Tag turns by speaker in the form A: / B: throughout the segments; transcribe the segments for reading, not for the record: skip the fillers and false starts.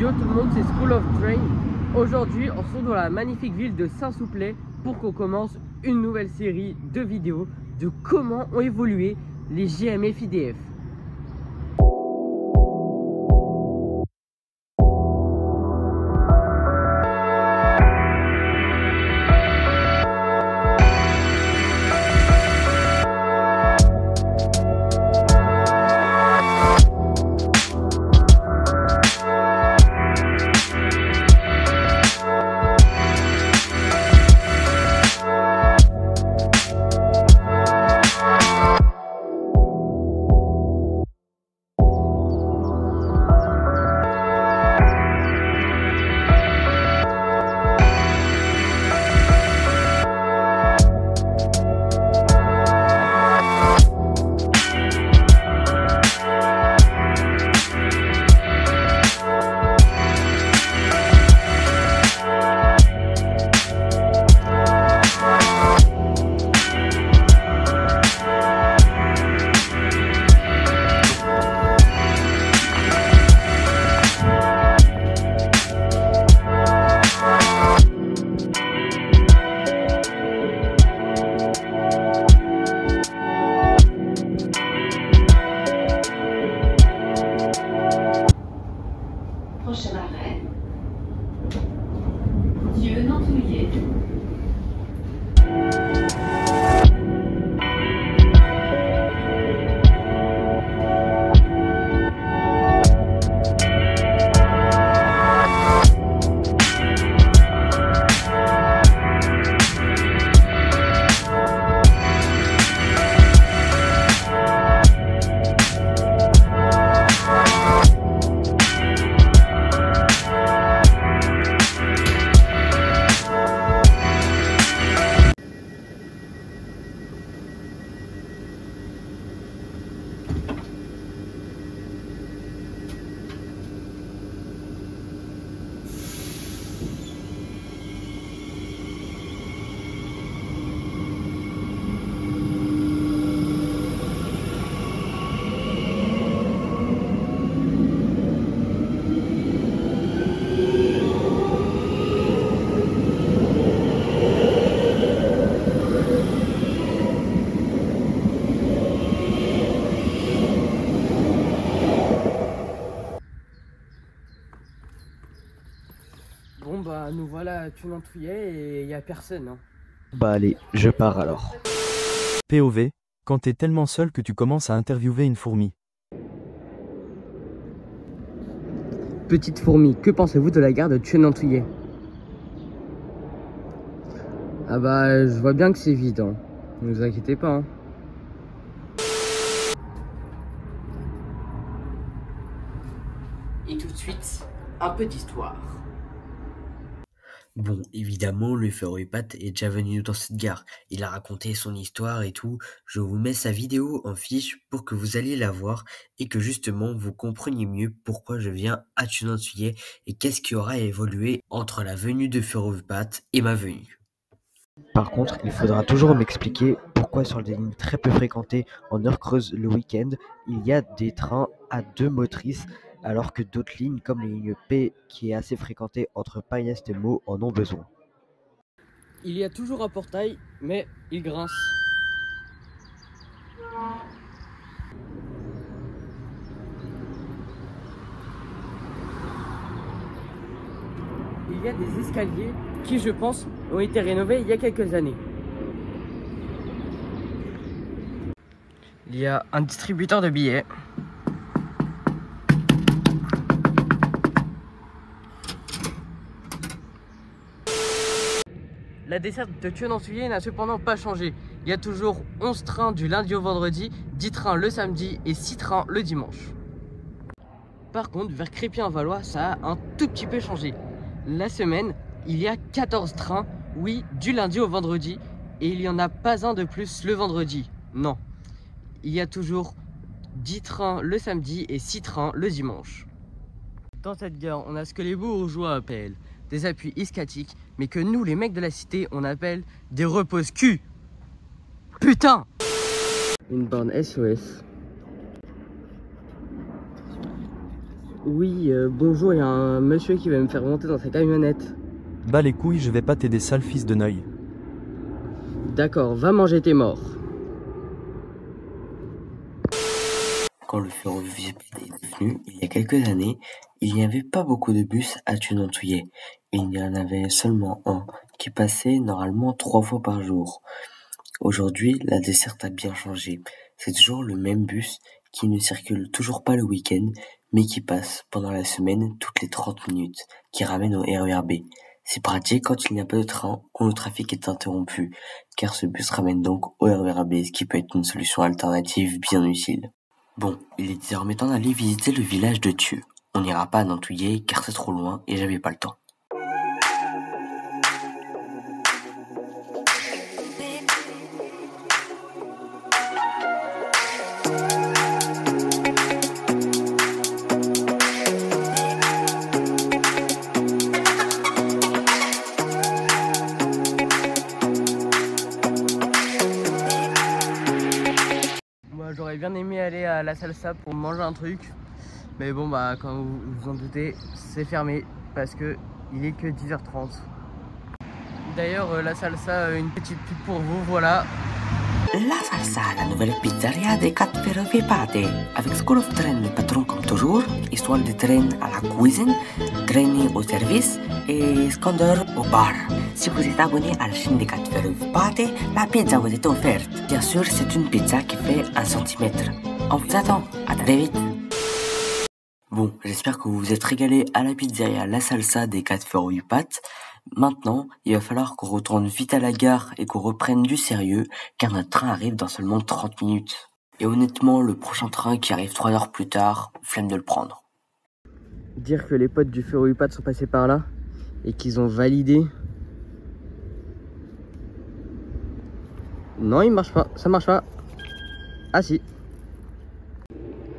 A: Yo tout le monde, c'est School of Train. Aujourd'hui, on se retrouve dans la magnifique ville de Saint-Souplet pour qu'on commence une nouvelle série de vidéos de comment ont évolué les GMF IDF.
B: Prochain arrêt, Dieu-Nantouillet.
A: Bon bah nous voilà à Tunantouillet et il n'y a personne hein.
C: Bah allez, je pars alors.
D: POV, quand t'es tellement seul que tu commences à interviewer une fourmi.
A: Petite fourmi, que pensez-vous de la gare de Tunantouillet? Ah bah je vois bien que c'est vide hein. Ne vous inquiétez pas hein. Et tout de suite, un peu d'histoire.
E: Bon, évidemment, le ferrovipat est déjà venu dans cette gare. Il a raconté son histoire et tout. Je vous mets sa vidéo en fiche pour que vous alliez la voir et que justement vous compreniez mieux pourquoi je viens à Tunantouillet et qu'est-ce qui aura évolué entre la venue de ferrovipat et ma venue.
C: Par contre, il faudra toujours m'expliquer pourquoi sur des lignes très peu fréquentées en heure creuse le week-end, il y a des trains à 2 motrices alors que d'autres lignes comme les lignes P qui est assez fréquentée entre Pagnest et Meaux en ont besoin.
A: Il y a toujours un portail, mais il grince. Il y a des escaliers qui, je pense, ont été rénovés il y a quelques années. Il y a un distributeur de billets. La desserte de Tunantouillet n'a cependant pas changé. Il y a toujours 11 trains du lundi au vendredi, 10 trains le samedi et 6 trains le dimanche. Par contre, vers Crépy-en-Valois, ça a un tout petit peu changé. La semaine, il y a 14 trains, oui, du lundi au vendredi, et il n'y en a pas un de plus le vendredi. Non. Il y a toujours 10 trains le samedi et 6 trains le dimanche. Dans cette gare, on a ce que les bourgeois appellent des appuis ischatiques, mais que nous, les mecs de la cité, on appelle des repose-cul. Putain! Une borne SOS. Oui, bonjour, il y a un monsieur qui va me faire monter dans sa camionnette.
D: Bah les couilles, je vais pas t'aider sale fils de Neuil.
A: D'accord, va manger tes morts.
E: Quand le ferroviaire est venu, il y a quelques années, il n'y avait pas beaucoup de bus à Tunantouillet. Il y en avait seulement un, qui passait normalement 3 fois par jour. Aujourd'hui, la desserte a bien changé. C'est toujours le même bus qui ne circule toujours pas le week-end, mais qui passe pendant la semaine toutes les 30 minutes, qui ramène au RER B. C'est pratique quand il n'y a pas de train, quand le trafic est interrompu, car ce bus ramène donc au RER B, ce qui peut être une solution alternative bien utile. Bon, il est désormais temps d'aller visiter le village de Thieux. On n'ira pas à Nantouillet car c'est trop loin et j'avais pas le temps.
A: Moi j'aurais bien aimé aller à la salsa pour manger un truc. Mais bon bah comme vous vous en doutez, c'est fermé parce que il est que 10h30. D'ailleurs la salsa, une petite pub pour vous, voilà.
E: La Salsa, la nouvelle pizzeria des 4 ferrovipate, avec School of Train, le patron comme toujours, histoire de train à la cuisine, traîner au service et sconder au bar. Si vous êtes abonné à la chaîne des 4 ferrovipate, la pizza vous est offerte. Bien sûr, c'est une pizza qui fait 1 cm. On vous attend, à très vite. Bon, j'espère que vous vous êtes régalé à la pizzeria La Salsa des 4 ferrovipate. Maintenant, il va falloir qu'on retourne vite à la gare et qu'on reprenne du sérieux, car notre train arrive dans seulement 30 minutes. Et honnêtement, le prochain train qui arrive 3 heures plus tard, flemme de le prendre.
A: Dire que les potes du Ferroupad sont passés par là et qu'ils ont validé. Non, il marche pas, ça marche pas. Ah si.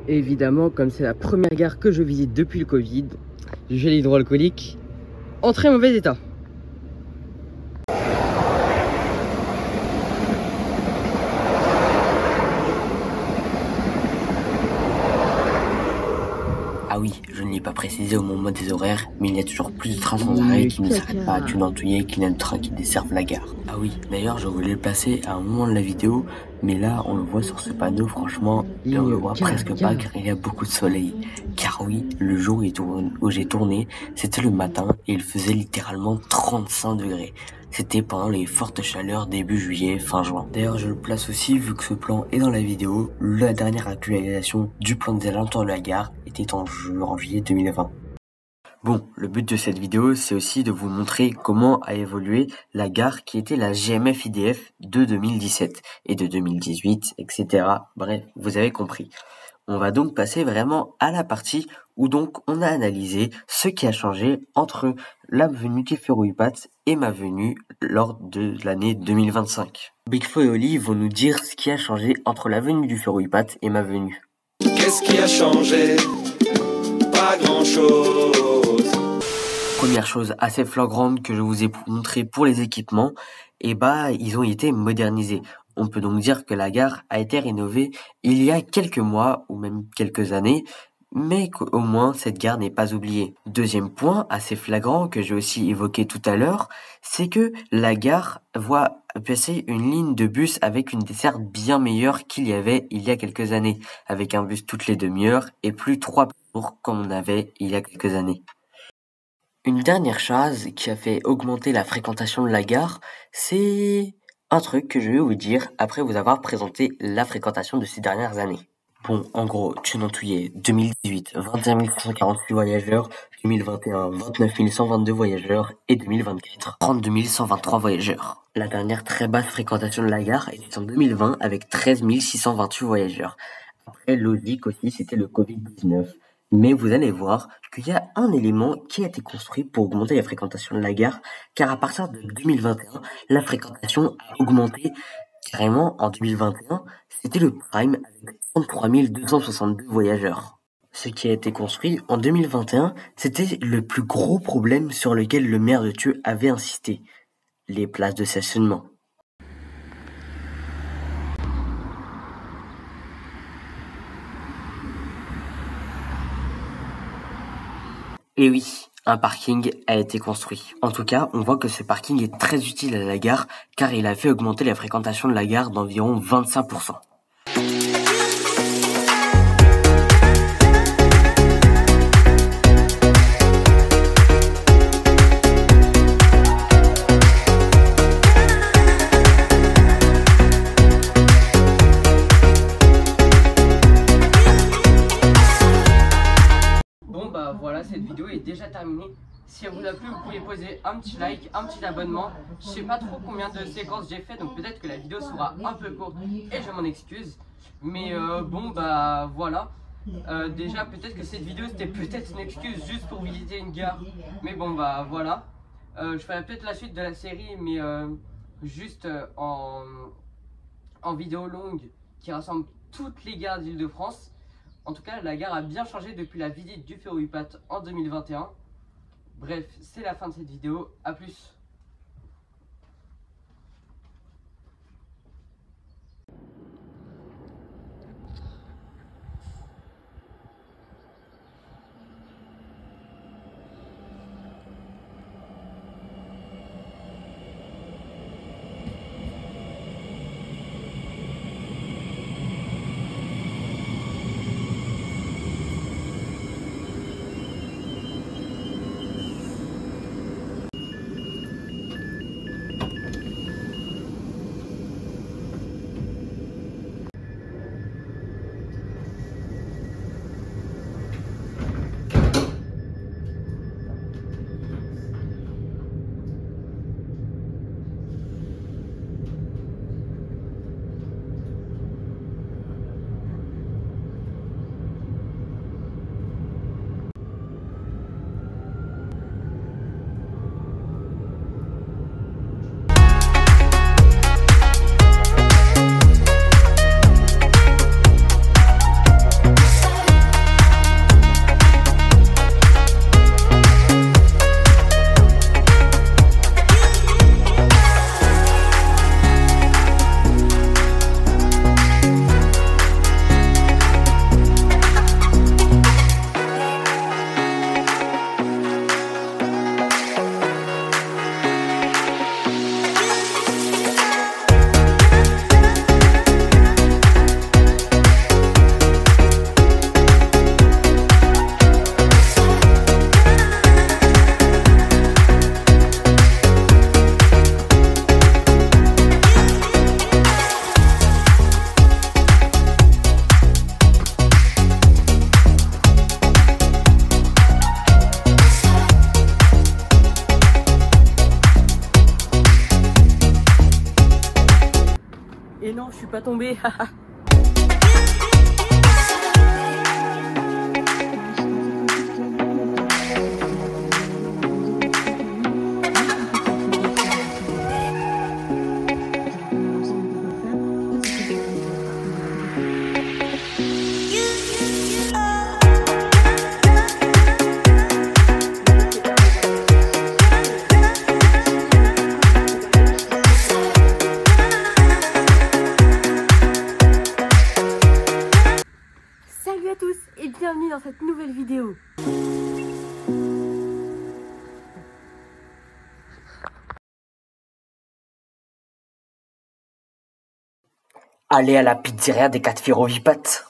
A: Évidemment, comme c'est la première gare que je visite depuis le Covid, du gel hydroalcoolique en très mauvais état.
E: Ah oui, je ne l'ai pas précisé au moment des horaires, mais il y a toujours plus de trains sans arrêt qui ne s'arrêtent pas à Tunantouillet qu'il y a de trains qui desservent la gare. Ah oui, d'ailleurs je voulais le placer à un moment de la vidéo, mais là on le voit sur ce panneau franchement, et on le voit presque pas car il y a beaucoup de soleil. Car oui, le jour où j'ai tourné, c'était le matin et il faisait littéralement 35 degrés. C'était pendant les fortes chaleurs début juillet, fin juin. D'ailleurs, je le place aussi, vu que ce plan est dans la vidéo, la dernière actualisation du plan des alentours de la gare était en juillet 2020. Bon, le but de cette vidéo, c'est aussi de vous montrer comment a évolué la gare qui était la GMF IDF de 2017 et de 2018, etc. Bref, vous avez compris. On va donc passer vraiment à la partie où donc on a analysé ce qui a changé entre la venue du Ferroupad et ma venue lors de l'année 2025. Big Flo et Oli vont nous dire ce qui a changé entre la venue du Ferroupad et ma venue.
F: Qu'est-ce qui a changé? Pas grand-chose.
E: Première chose assez flagrante que je vous ai montré pour les équipements, et bah ils ont été modernisés. On peut donc dire que la gare a été rénovée il y a quelques mois ou même quelques années, mais qu'au moins cette gare n'est pas oubliée. Deuxième point assez flagrant que j'ai aussi évoqué tout à l'heure, c'est que la gare voit passer une ligne de bus avec une desserte bien meilleure qu'il y avait il y a quelques années, avec un bus toutes les demi-heures et plus 3 jours comme on avait il y a quelques années. Une dernière chose qui a fait augmenter la fréquentation de la gare, c'est un truc que je vais vous dire après vous avoir présenté la fréquentation de ces dernières années. Bon, en gros, Tunantouillet, 2018, 21 148 voyageurs, 2021, 29 122 voyageurs et 2024, 32 123 voyageurs. La dernière très basse fréquentation de la gare était en 2020 avec 13 628 voyageurs. Après, logique aussi, c'était le Covid-19. Mais vous allez voir qu'il y a un élément qui a été construit pour augmenter la fréquentation de la gare, car à partir de 2021, la fréquentation a augmenté carrément. En 2021, c'était le prime avec 33 262 voyageurs. Ce qui a été construit en 2021, c'était le plus gros problème sur lequel le maire de Thieux avait insisté, les places de stationnement. Et oui, un parking a été construit. En tout cas, on voit que ce parking est très utile à la gare car il a fait augmenter la fréquentation de la gare d'environ 25%.
A: Bon bah voilà, cette vidéo est déjà terminée. Si elle vous a plu, vous pouvez poser un petit like, un petit abonnement. Je sais pas trop combien de séquences j'ai fait, donc peut-être que la vidéo sera un peu courte et je m'en excuse. Mais bon bah voilà. Déjà peut-être que cette vidéo c'était peut-être une excuse juste pour visiter une gare. Mais bon bah voilà. Je ferai peut-être la suite de la série, mais juste en vidéo longue qui rassemble toutes les gares d'Île-de-France. En tout cas, la gare a bien changé depuis la visite du Ferro-Huippat en 2021. Bref, c'est la fin de cette vidéo. A plus. Et non, je suis pas tombé. Salut à tous et bienvenue dans cette nouvelle vidéo.
E: Allez à la pizzeria des 4 Ferro-Huippat.